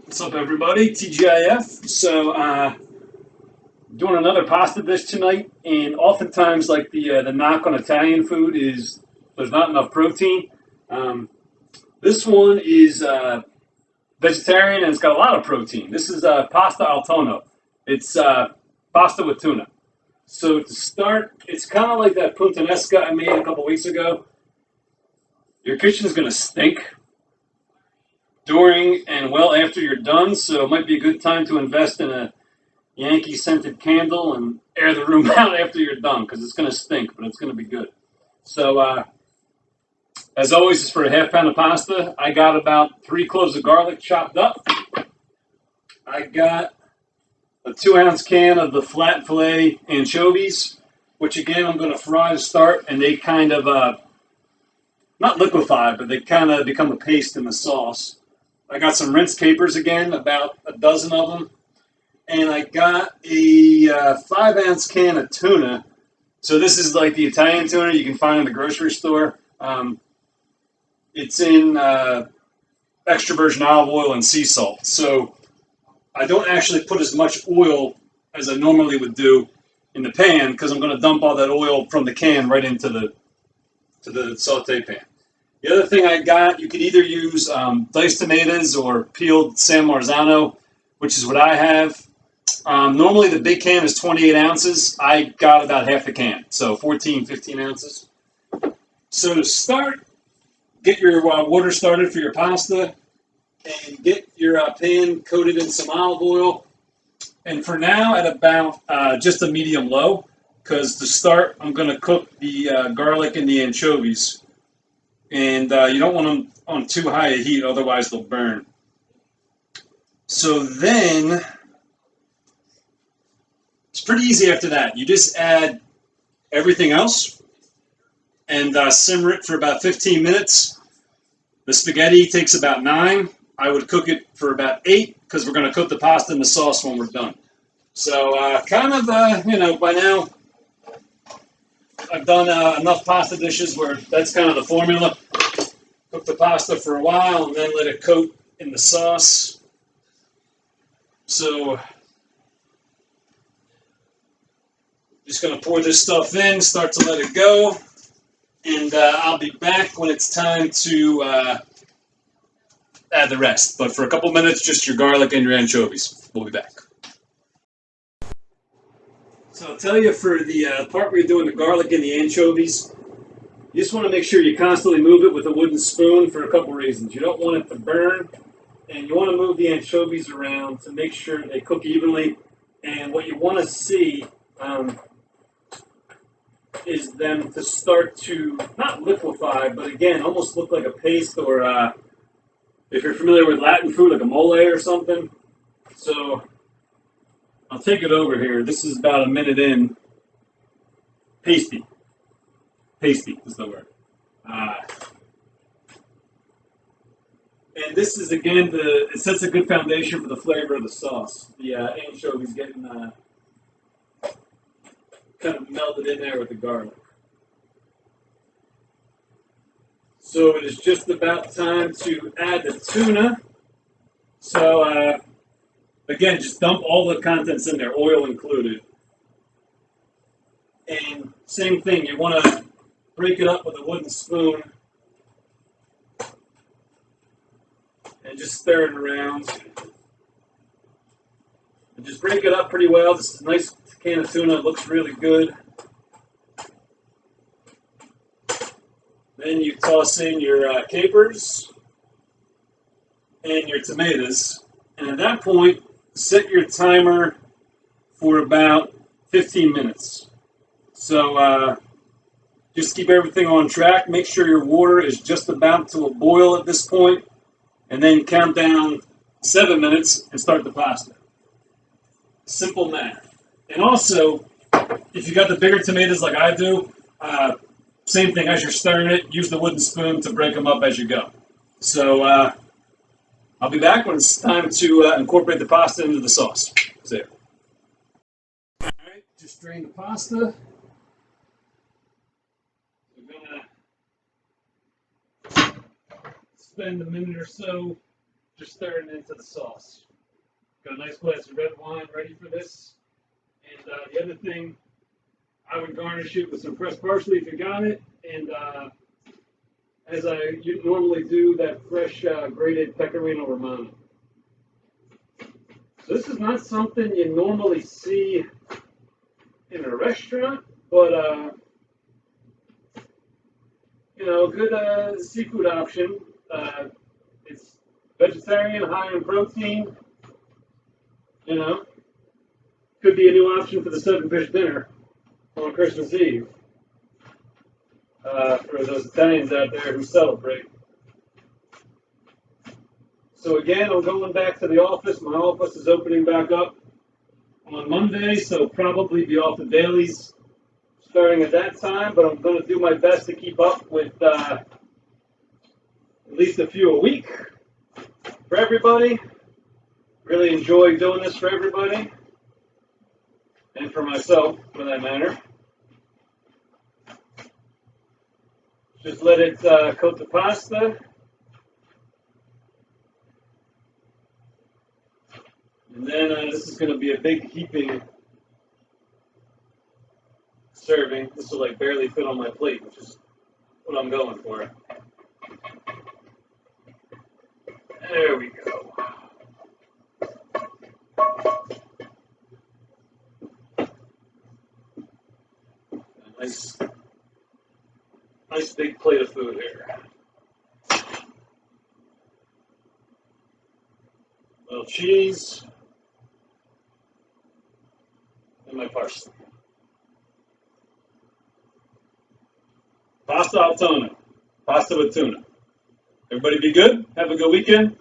What's up, everybody? TGIF. Doing another pasta dish tonight, and oftentimes, like the knock on Italian food is there's not enough protein. Um, this one is vegetarian and it's got a lot of protein. This is pasta al tonno. It's pasta with tuna. So to start, it's kind of like that puttanesca I made a couple weeks ago. Your kitchen is going to stink during and well after you're done, so it might be a good time to invest in a Yankee scented candle and air the room out after you're done because it's going to stink, but it's going to be good. So, as always, it's for a half pound of pasta. I got about 3 cloves of garlic chopped up. I got a 2 ounce can of the flat fillet anchovies, which again I'm going to fry to start, and they kind of not liquefy, but they kind of become a paste in the sauce. I got some rinsed capers again, about a dozen of them. And I got a 5 ounce can of tuna. So this is like the Italian tuna you can find in the grocery store. It's in extra virgin olive oil and sea salt. So I don't actually put as much oil as I normally would do in the pan because I'm going to dump all that oil from the can right into the saute pan. The other thing I got, you could either use diced tomatoes or peeled San Marzano, which is what I have. Normally the big can is 28 ounces. I got about half the can, so 14, 15 ounces. So to start, get your water started for your pasta and get your pan coated in some olive oil. And for now, at about just a medium low, because to start, I'm going to cook the garlic and the anchovies. And you don't want them on too high a heat, otherwise they'll burn. So then it's pretty easy after that. You just add everything else and simmer it for about 15 minutes. The spaghetti takes about 9. I would cook it for about 8 because we're going to cook the pasta in the sauce when we're done. So by now I've done enough pasta dishes where that's kind of the formula. Cook the pasta for a while and then let it coat in the sauce. So just going to pour this stuff in, start to let it go, and I'll be back when it's time to add the rest. But for a couple minutes, just your garlic and your anchovies. We'll be back. So I'll tell you, for the part where you're doing the garlic and the anchovies, you just want to make sure you constantly move it with a wooden spoon for a couple reasons. You don't want it to burn, and you want to move the anchovies around to make sure they cook evenly. And what you want to see is them to start to not liquefy, but again, almost look like a paste, or if you're familiar with Latin food, like a mole or something. So I'll take it over here. This is about a minute in. Pasty. Pasty is the word. And this is, again, it sets a good foundation for the flavor of the sauce. The anchovies getting kind of melted in there with the garlic. So it is just about time to add the tuna. So again, just dump all the contents in there, oil included. And same thing, you want to break it up with a wooden spoon and just stir it around. And just break it up pretty well. This is a nice can of tuna. It looks really good. Then you toss in your capers and your tomatoes. And at that point, set your timer for about 15 minutes. So just keep everything on track. Make sure your water is just about to a boil at this point. And then count down 7 minutes and start the pasta. Simple math. And also, if you got the bigger tomatoes like I do, same thing, as you're stirring it, use the wooden spoon to break them up as you go. So I'll be back when it's time to incorporate the pasta into the sauce. See ya. All right, just drain the pasta. We're going to spend a minute or so just stirring into the sauce. Got a nice glass of red wine ready for this. And the other thing, I would garnish it with some fresh parsley if you got it. And as I normally do, that fresh grated pecorino romano. So this is not something you normally see in a restaurant, but you know, good seafood option. It's vegetarian, high in protein. You know, could be a new option for the 7-fish dinner on Christmas Eve. For those Italians out there who celebrate. So again, I'm going back to the office. My office is opening back up on Monday, so probably be off the dailies starting at that time, but I'm going to do my best to keep up with at least a few a week for everybody. Really enjoy doing this for everybody and for myself, for that matter. Just let it coat the pasta. And then this is going to be a big heaping serving. This will like barely fit on my plate, which is what I'm going for. There we go. A nice big plate of food here. A little cheese. And my parsley. Pasta al tonno. Pasta with tuna. Everybody be good. Have a good weekend.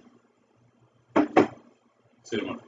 See you tomorrow.